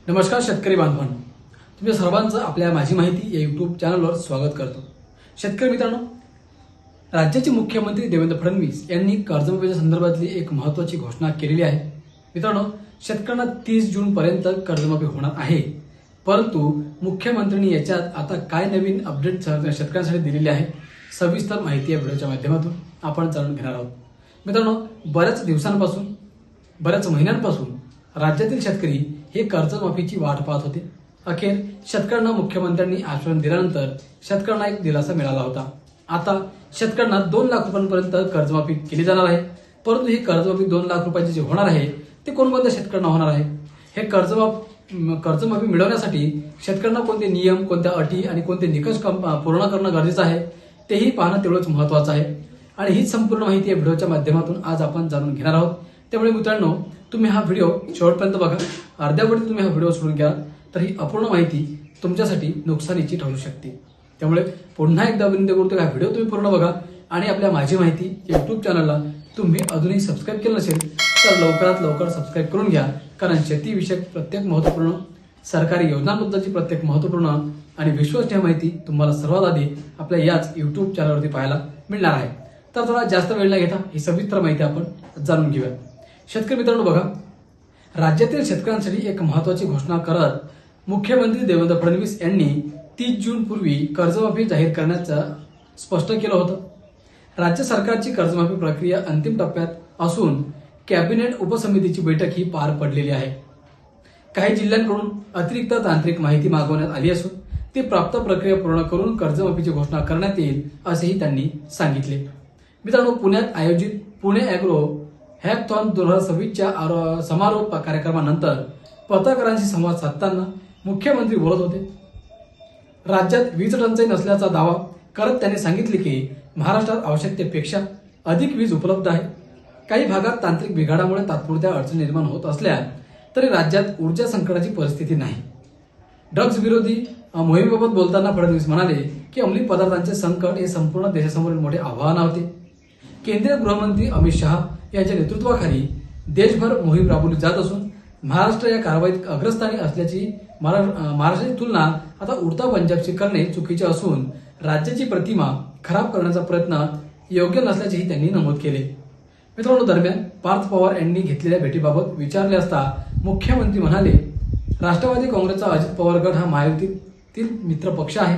नमस्कार शेतकरी बांधवांनो, तुमच्या सर्वांचं आपल्या माझी माहिती या यूट्यूब चॅनलवर स्वागत करतो। शेतकरी मित्रांनो, राज्याचे मुख्यमंत्री देवेंद्र फडणवीस यांनी कर्जमाफीच्या संदर्भातली एक महत्त्वाची घोषणा केलेली आहे। मित्रांनो, शेतकऱ्यांना 30 जून पर्यंत कर्जमाफी होणार आहे, परंतु मुख्यमंत्र्यांनी याच्यात आता काय नवीन अपडेट शेतकऱ्यांसाठी दिलेली आहे, सविस्तर माहिती या व्हिडिओच्या माध्यमातून आपण जाणून घेणार आहोत। मित्रांनो, बऱ्याच दिवसांपासून बऱ्याच महिन्यांपासून राज्यातील शेतकरी हे कर्जमाफीची वाट पाहत होते। अखेर शेतकऱ्यांना मुख्यमंत्र्यांनी आश्वासन दिल्यानंतर शेतकऱ्यांना एक दिलासा मिळाला होता। आता शेतकऱ्यांना 2 लाख रुपयांपर्यंत कर्जमाफी केली जाणार आहे, परंतु ही कर्जमाफी 2 लाख रुपयाची जी होणार आहे ते कोणकोणत्या शेतकऱ्यांना होणार आहे, हे कर्जमाफी मिळवण्यासाठी शेतकऱ्यांना कोणते नियम, कोणत्या अटी आणि कोणते निकष पूर्ण करणं गरजेचं आहे तेही पाहणं तेवढंच महत्त्वाचं आहे। आणि ही संपूर्ण माहिती या व्हिडिओच्या माध्यमातून आज आपण जाणून घेणार आहोत। त्यामुळे मित्रांनो, तुम्ही हा व्हिडिओ शेवटपर्यंत बघा। अर्ध्यापर्यंत तुम्ही हा व्हिडिओ सोडून घ्या तर ही अपूर्ण माहिती तुमच्यासाठी नुकसानीची ठरू शकते। त्यामुळे पुन्हा एकदा विनंती करतो, हा व्हिडिओ तुम्ही पूर्ण बघा आणि आपल्या माझी माहिती यूट्यूब चॅनलला तुम्ही अजूनही सबस्क्राईब केलं नसेल तर लवकरात लवकर सबस्क्राईब करून घ्या, कारण शेतीविषयक प्रत्येक महत्त्वपूर्ण सरकारी योजनांबद्दलची प्रत्येक महत्त्वपूर्ण आणि विश्वसनीय माहिती तुम्हाला सर्वात आधी आपल्या याच यूट्यूब चॅनलवरती पाहायला मिळणार आहे। तर थोडा जास्त वेळ न घेता ही सविस्तर माहिती आपण जाणून घेऊया। शेतकरी मित्रांनो बघा, राज्यातील शेतकऱ्यांसाठी एक महत्त्वाची घोषणा करत मुख्यमंत्री देवेंद्र फडणवीस यांनी 30 जून पूर्वी कर्जमाफी जाहीर करण्याचं स्पष्ट केलं होतं। राज्य सरकारची कर्जमाफी प्रक्रिया अंतिम टप्प्यात असून कॅबिनेट उपसमितीची बैठक ही पार पडलेली आहे। काही जिल्ह्यांकडून अतिरिक्त तांत्रिक माहिती मागवण्यात आली असून ती प्राप्त प्रक्रिया पूर्ण करून कर्जमाफीची घोषणा करण्यात येईल असेही त्यांनी सांगितले। मित्रांनो, पुण्यात आयोजित पुणे ॲग्रो हॅकथॉन 2026च्या समारोप कार्यक्रमानंतर पत्रकारांशी संवाद साधताना मुख्यमंत्री बोलत होते। राज्यात वीज टंचाई नसल्याचा दावा करत त्यांनी सांगितले की महाराष्ट्रात आवश्यकतेपेक्षा अधिक वीज उपलब्ध आहे। काही भागात तांत्रिक बिघाडामुळे तात्पुरत्या अडचणी निर्माण होत असल्या तरी राज्यात ऊर्जा संकटाची परिस्थिती नाही। ड्रग्ज विरोधी मोहिमेबाबत बोलताना फडणवीस म्हणाले की अंमली पदार्थांचे संकट हे संपूर्ण देशासमोरील मोठे आव्हान होते। केंद्रीय गृहमंत्री अमित शहा यांच्या नेतृत्वाखाली देशभर मोहीम राबवली जात असून महाराष्ट्र या कारवाईत अग्रस्थानी असल्याची महाराष्ट्राची तुलना आता उडता पंजाबशी करणे चुकीचे असून राज्याची प्रतिमा खराब करण्याचा प्रयत्न योग्य नसल्याचेही त्यांनी नमूद केले। मित्रांनो, दरम्यान पार्थ पवार यांनी घेतलेल्या भेटीबाबत विचारले असता मुख्यमंत्री म्हणाले, राष्ट्रवादी काँग्रेसचा अजित पवार गट हा महायुतीतील मित्र पक्ष आहे,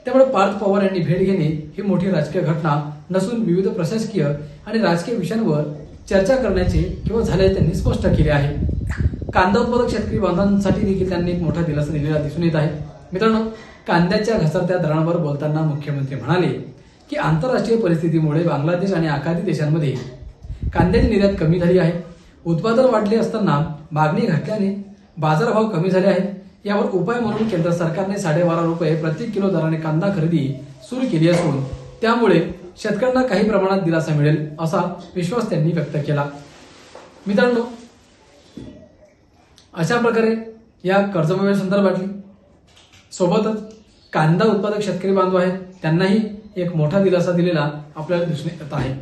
त्यामुळे पार्थ पवार यांनी भेट घेणे ही मोठी राजकीय घटना नसून विविध प्रशासकीय आणि राजकीय विषयांवर चर्चा करण्याचे किंवा झाल्याचे त्यांनी स्पष्ट केले आहे। कांदा उत्पादक शेतकरी बांधवांसाठी देखील त्यांनी एक मोठा दिलासा दिलेला दिसून येत आहे। मित्रांनो, कांद्याच्या घसरत्या दरांवर बोलताना मुख्यमंत्री म्हणाले की आंतरराष्ट्रीय परिस्थितीमुळे बांगलादेश आणि आखाती देशांमध्ये कांद्याची निर्यात कमी झाली आहे। उत्पादन वाढले असताना मागणी घटल्याने बाजारभाव कमी झाले आहेत। यावर उपाय म्हणून केंद्र सरकारने 12.5 रुपये प्रति किलो दराने कांदा खरेदी सुरू केली असून त्यामुळे शेतकऱ्यांना काही प्रमाणात दिलासा मिळेल असा विश्वास त्यांनी व्यक्त केला। मित्रांनो, अशा प्रकारे या कर्जमाफी संदर्भातली सोबतच कांदा उत्पादक शेतकरी बांधव आहेत त्यांनाही एक मोठा दिलासा दिलेला आपल्याला दिसून येत आहे।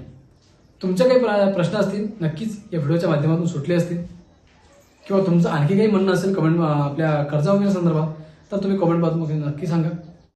तुमचे काही प्रश्न असतील नक्कीच या व्हिडिओच्या माध्यमातून सुटले असतील किंवा तुमचं आणखी काही म्हणणं असेल कमेंट आपल्या कर्जमाफी संदर्भात तर तुम्ही कमेंट बॉक्समध्ये नक्की सांगा।